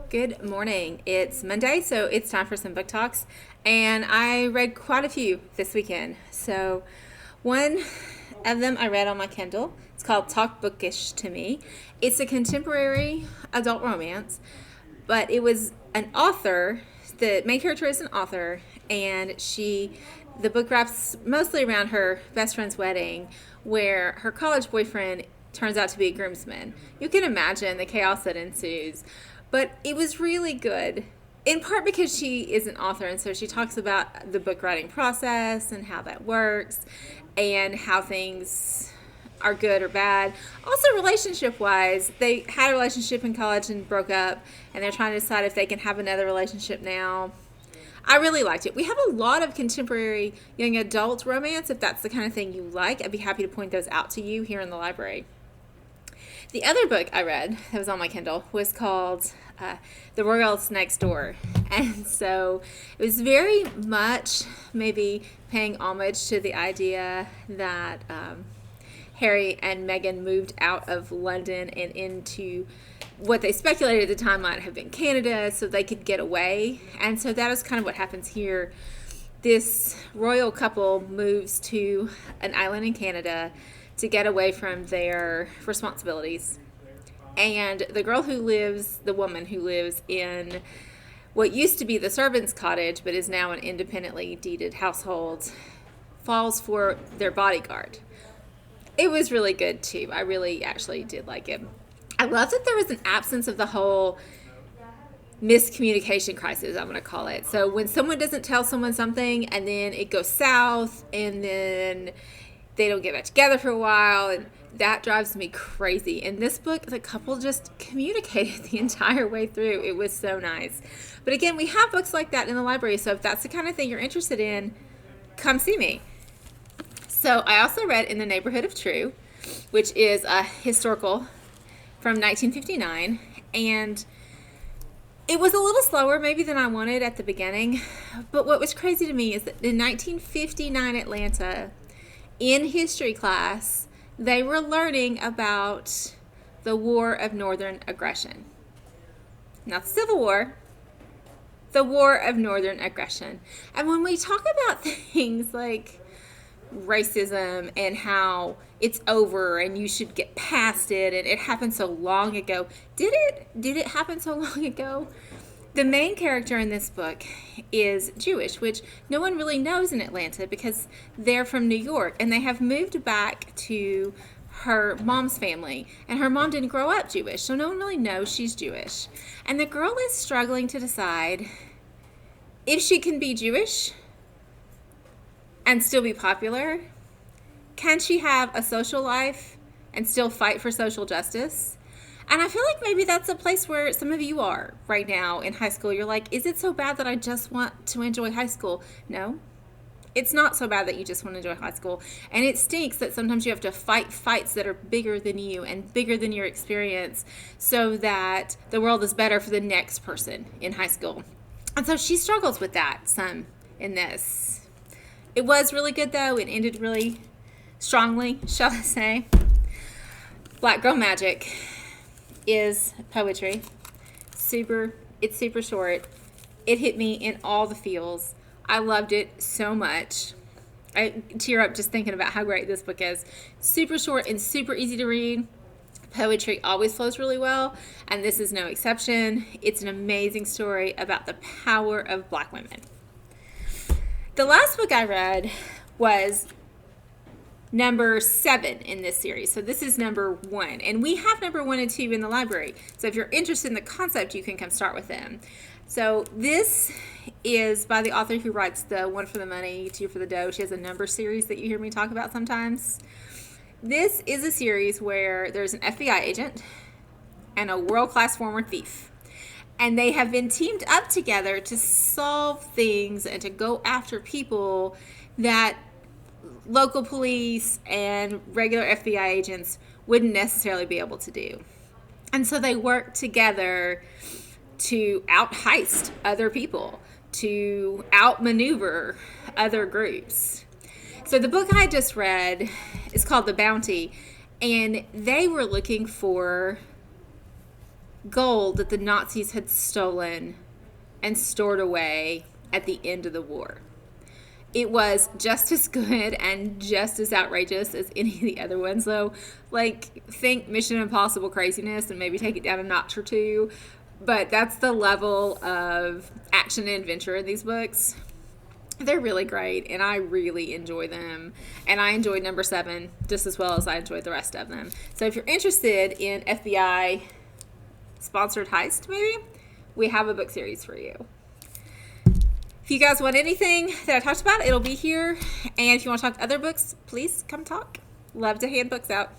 Good morning. It's Monday, so it's time for some book talks. And I read quite a few this weekend. So, one of them I read on my Kindle. It's called Talk Bookish to Me. It's a contemporary adult romance, but it was an author. The main character is an author, and the book wraps mostly around her best friend's wedding, where her college boyfriend turns out to be a groomsman. You can imagine the chaos that ensues. But it was really good, in part because she is an author, and so she talks about the book writing process and how that works and how things are good or bad. Also, relationship-wise, they had a relationship in college and broke up, and they're trying to decide if they can have another relationship now. I really liked it. We have a lot of contemporary young adult romance. If that's the kind of thing you like, I'd be happy to point those out to you here in the library. The other book I read that was on my Kindle was called The Royals Next Door. And so it was very much maybe paying homage to the idea that Harry and Meghan moved out of London and into what they speculated at the time might have been Canada so they could get away. And so that is kind of what happens here. This royal couple moves to an island in Canada to get away from their responsibilities. And the woman who lives in what used to be the servant's cottage, but is now an independently deeded household, falls for their bodyguard. It was really good too. I really actually did like it. I love that there was an absence of the whole miscommunication crisis, I'm going to call it. So when someone doesn't tell someone something and then it goes south and then they don't get back together for a while, and that drives me crazy. In this book, the couple just communicated the entire way through. It was so nice. But again, we have books like that in the library, so if that's the kind of thing you're interested in, come see me. So I also read In the Neighborhood of True, which is a historical from 1959, and it was a little slower maybe than I wanted at the beginning, but what was crazy to me is that in 1959 Atlanta, in history class, they were learning about the War of Northern Aggression. Not the Civil War, the War of Northern Aggression. And when we talk about things like racism and how it's over and you should get past it and it happened so long ago, did it happen so long ago? The main character in this book is Jewish, which no one really knows in Atlanta because they're from New York and they have moved back to her mom's family, and her mom didn't grow up Jewish, so no one really knows she's Jewish. And the girl is struggling to decide if she can be Jewish and still be popular. Can she have a social life and still fight for social justice? And I feel like maybe that's a place where some of you are right now in high school. You're like, is it so bad that I just want to enjoy high school? No, it's not so bad that you just want to enjoy high school. And it stinks that sometimes you have to fight fights that are bigger than you and bigger than your experience so that the world is better for the next person in high school. And so she struggles with that some in this. It was really good though. It ended really strongly, shall I say. Black Girl Magic is poetry. It's super short. It hit me in all the feels. I loved it so much. I tear up just thinking about how great this book is. Super short and super easy to read. Poetry always flows really well, and this is no exception. It's an amazing story about the power of Black women. The last book I read was number 7 in this series. So this is number 1. And we have number 1 and 2 in the library. So if you're interested in the concept, you can come start with them. So this is by the author who writes the One for the Money, Two for the Dough. She has a number series that you hear me talk about sometimes. This is a series where there's an FBI agent and a world-class former thief. And they have been teamed up together to solve things and to go after people that local police and regular FBI agents wouldn't necessarily be able to do. And so they work together to out-heist other people, to outmaneuver other groups. So the book I just read is called The Bounty, and they were looking for gold that the Nazis had stolen and stored away at the end of the war. It was just as good and just as outrageous as any of the other ones, though. Like, think Mission Impossible craziness and maybe take it down a notch or two. But that's the level of action and adventure in these books. They're really great, and I really enjoy them. And I enjoyed number 7 just as well as I enjoyed the rest of them. So if you're interested in FBI-sponsored heist, maybe, we have a book series for you. If you guys want anything that I talked about, it'll be here. And if you want to talk to other books, please come talk. Love to hand books out.